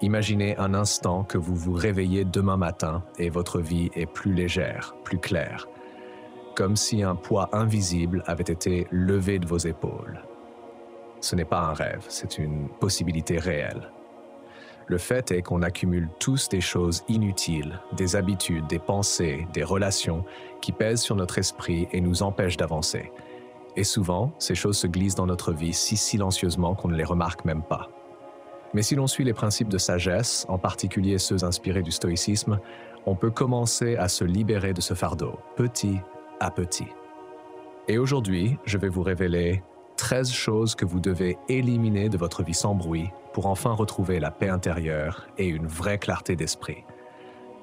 Imaginez un instant que vous vous réveillez demain matin et votre vie est plus légère, plus claire, comme si un poids invisible avait été levé de vos épaules. Ce n'est pas un rêve, c'est une possibilité réelle. Le fait est qu'on accumule tous des choses inutiles, des habitudes, des pensées, des relations qui pèsent sur notre esprit et nous empêchent d'avancer. Et souvent, ces choses se glissent dans notre vie si silencieusement qu'on ne les remarque même pas. Mais si l'on suit les principes de sagesse, en particulier ceux inspirés du stoïcisme, on peut commencer à se libérer de ce fardeau, petit à petit. Et aujourd'hui, je vais vous révéler 13 choses que vous devez éliminer de votre vie sans bruit pour enfin retrouver la paix intérieure et une vraie clarté d'esprit.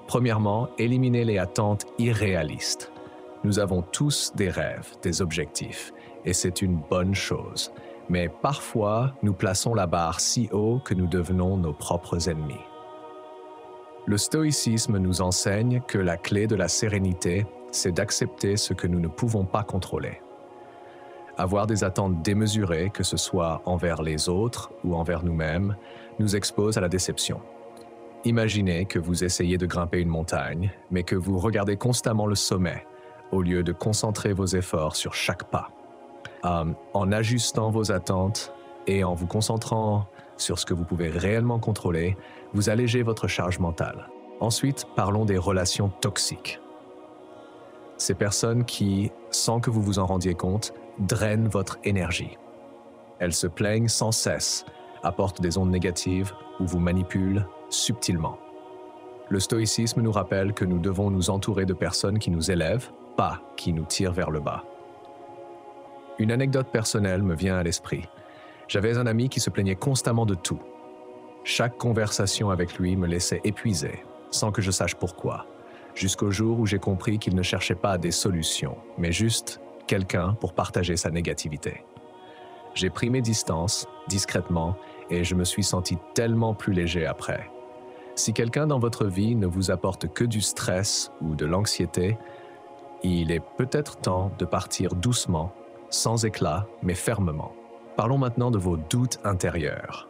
Premièrement, éliminez les attentes irréalistes. Nous avons tous des rêves, des objectifs, et c'est une bonne chose. Mais parfois, nous plaçons la barre si haut que nous devenons nos propres ennemis. Le stoïcisme nous enseigne que la clé de la sérénité, c'est d'accepter ce que nous ne pouvons pas contrôler. Avoir des attentes démesurées, que ce soit envers les autres ou envers nous-mêmes, nous expose à la déception. Imaginez que vous essayez de grimper une montagne, mais que vous regardez constamment le sommet, au lieu de concentrer vos efforts sur chaque pas. En ajustant vos attentes et en vous concentrant sur ce que vous pouvez réellement contrôler, vous allégez votre charge mentale. Ensuite, parlons des relations toxiques. Ces personnes qui, sans que vous vous en rendiez compte, drainent votre énergie. Elles se plaignent sans cesse, apportent des ondes négatives ou vous manipulent subtilement. Le stoïcisme nous rappelle que nous devons nous entourer de personnes qui nous élèvent, pas qui nous tirent vers le bas. Une anecdote personnelle me vient à l'esprit. J'avais un ami qui se plaignait constamment de tout. Chaque conversation avec lui me laissait épuisé, sans que je sache pourquoi, jusqu'au jour où j'ai compris qu'il ne cherchait pas des solutions, mais juste quelqu'un pour partager sa négativité. J'ai pris mes distances, discrètement, et je me suis senti tellement plus léger après. Si quelqu'un dans votre vie ne vous apporte que du stress ou de l'anxiété, il est peut-être temps de partir doucement, sans éclat, mais fermement. Parlons maintenant de vos doutes intérieurs.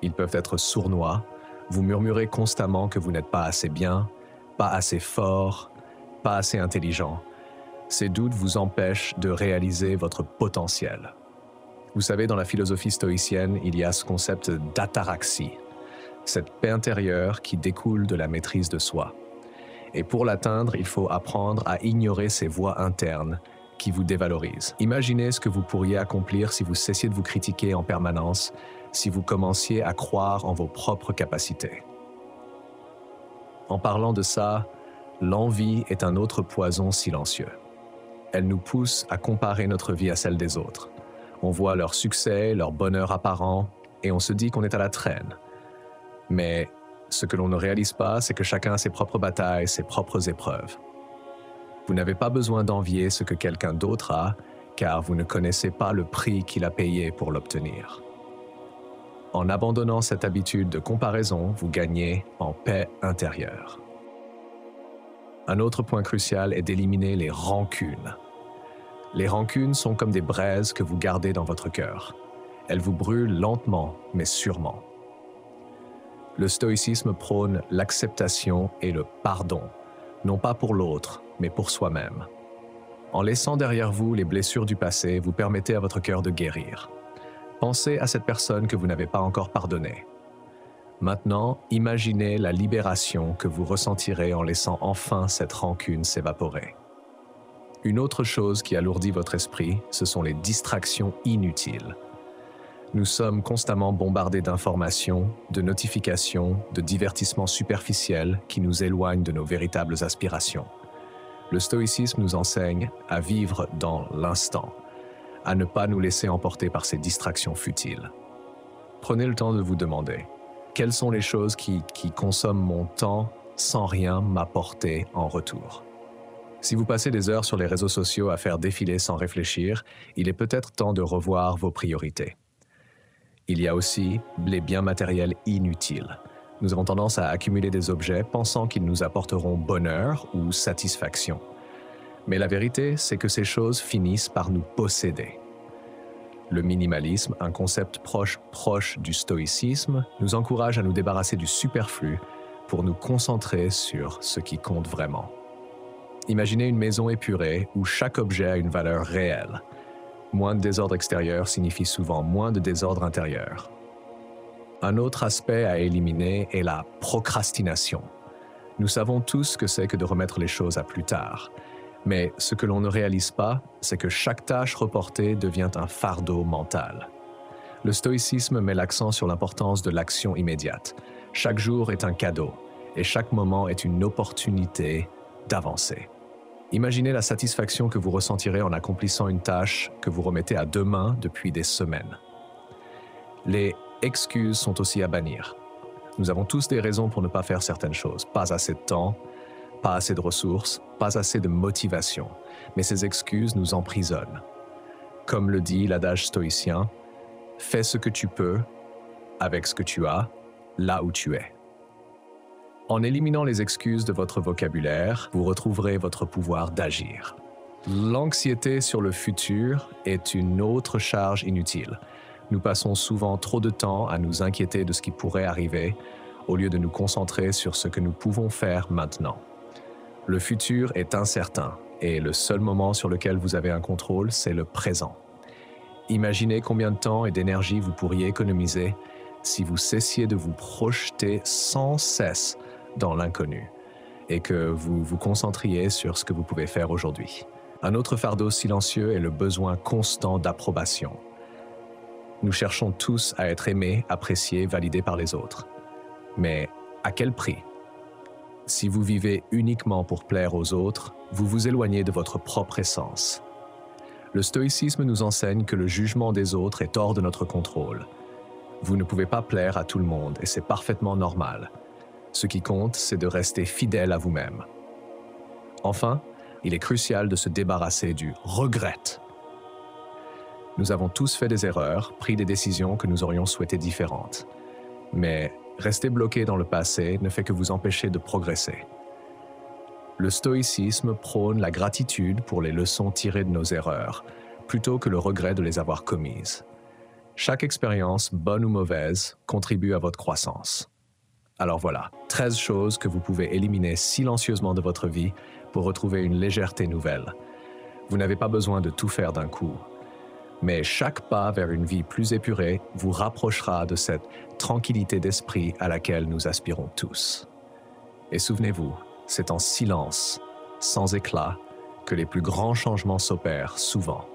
Ils peuvent être sournois, vous murmurez constamment que vous n'êtes pas assez bien, pas assez fort, pas assez intelligent. Ces doutes vous empêchent de réaliser votre potentiel. Vous savez, dans la philosophie stoïcienne, il y a ce concept d'ataraxie, cette paix intérieure qui découle de la maîtrise de soi. Et pour l'atteindre, il faut apprendre à ignorer ces voix internes qui vous dévalorisent. Imaginez ce que vous pourriez accomplir si vous cessiez de vous critiquer en permanence, si vous commenciez à croire en vos propres capacités. En parlant de ça, l'envie est un autre poison silencieux. Elle nous pousse à comparer notre vie à celle des autres. On voit leur succès, leur bonheur apparent, et on se dit qu'on est à la traîne. Mais ce que l'on ne réalise pas, c'est que chacun a ses propres batailles, ses propres épreuves. Vous n'avez pas besoin d'envier ce que quelqu'un d'autre a, car vous ne connaissez pas le prix qu'il a payé pour l'obtenir. En abandonnant cette habitude de comparaison, vous gagnez en paix intérieure. Un autre point crucial est d'éliminer les rancunes. Les rancunes sont comme des braises que vous gardez dans votre cœur. Elles vous brûlent lentement, mais sûrement. Le stoïcisme prône l'acceptation et le pardon, non pas pour l'autre, mais pour soi-même. En laissant derrière vous les blessures du passé, vous permettez à votre cœur de guérir. Pensez à cette personne que vous n'avez pas encore pardonnée. Maintenant, imaginez la libération que vous ressentirez en laissant enfin cette rancune s'évaporer. Une autre chose qui alourdit votre esprit, ce sont les distractions inutiles. Nous sommes constamment bombardés d'informations, de notifications, de divertissements superficiels qui nous éloignent de nos véritables aspirations. Le stoïcisme nous enseigne à vivre dans l'instant, à ne pas nous laisser emporter par ces distractions futiles. Prenez le temps de vous demander, quelles sont les choses qui consomment mon temps sans rien m'apporter en retour? Si vous passez des heures sur les réseaux sociaux à faire défiler sans réfléchir, il est peut-être temps de revoir vos priorités. Il y a aussi les biens matériels inutiles. Nous avons tendance à accumuler des objets pensant qu'ils nous apporteront bonheur ou satisfaction. Mais la vérité, c'est que ces choses finissent par nous posséder. Le minimalisme, un concept proche du stoïcisme, nous encourage à nous débarrasser du superflu pour nous concentrer sur ce qui compte vraiment. Imaginez une maison épurée où chaque objet a une valeur réelle. Moins de désordre extérieur signifie souvent moins de désordre intérieur. Un autre aspect à éliminer est la procrastination. Nous savons tous ce que c'est que de remettre les choses à plus tard. Mais ce que l'on ne réalise pas, c'est que chaque tâche reportée devient un fardeau mental. Le stoïcisme met l'accent sur l'importance de l'action immédiate. Chaque jour est un cadeau, et chaque moment est une opportunité d'avancer. Imaginez la satisfaction que vous ressentirez en accomplissant une tâche que vous remettez à demain depuis des semaines. Les excuses sont aussi à bannir. Nous avons tous des raisons pour ne pas faire certaines choses. Pas assez de temps, pas assez de ressources, pas assez de motivation. Mais ces excuses nous emprisonnent. Comme le dit l'adage stoïcien, « Fais ce que tu peux, avec ce que tu as, là où tu es ». En éliminant les excuses de votre vocabulaire, vous retrouverez votre pouvoir d'agir. L'anxiété sur le futur est une autre charge inutile. Nous passons souvent trop de temps à nous inquiéter de ce qui pourrait arriver, au lieu de nous concentrer sur ce que nous pouvons faire maintenant. Le futur est incertain, et le seul moment sur lequel vous avez un contrôle, c'est le présent. Imaginez combien de temps et d'énergie vous pourriez économiser si vous cessiez de vous projeter sans cesse dans l'inconnu et que vous vous concentriez sur ce que vous pouvez faire aujourd'hui. Un autre fardeau silencieux est le besoin constant d'approbation. Nous cherchons tous à être aimés, appréciés, validés par les autres. Mais à quel prix? Si vous vivez uniquement pour plaire aux autres, vous vous éloignez de votre propre essence. Le stoïcisme nous enseigne que le jugement des autres est hors de notre contrôle. Vous ne pouvez pas plaire à tout le monde et c'est parfaitement normal. Ce qui compte, c'est de rester fidèle à vous-même. Enfin, il est crucial de se débarrasser du « regrette ». Nous avons tous fait des erreurs, pris des décisions que nous aurions souhaitées différentes. Mais rester bloqué dans le passé ne fait que vous empêcher de progresser. Le stoïcisme prône la gratitude pour les leçons tirées de nos erreurs, plutôt que le regret de les avoir commises. Chaque expérience, bonne ou mauvaise, contribue à votre croissance. Alors voilà, 13 choses que vous pouvez éliminer silencieusement de votre vie pour retrouver une légèreté nouvelle. Vous n'avez pas besoin de tout faire d'un coup. Mais chaque pas vers une vie plus épurée vous rapprochera de cette tranquillité d'esprit à laquelle nous aspirons tous. Et souvenez-vous, c'est en silence, sans éclat, que les plus grands changements s'opèrent souvent.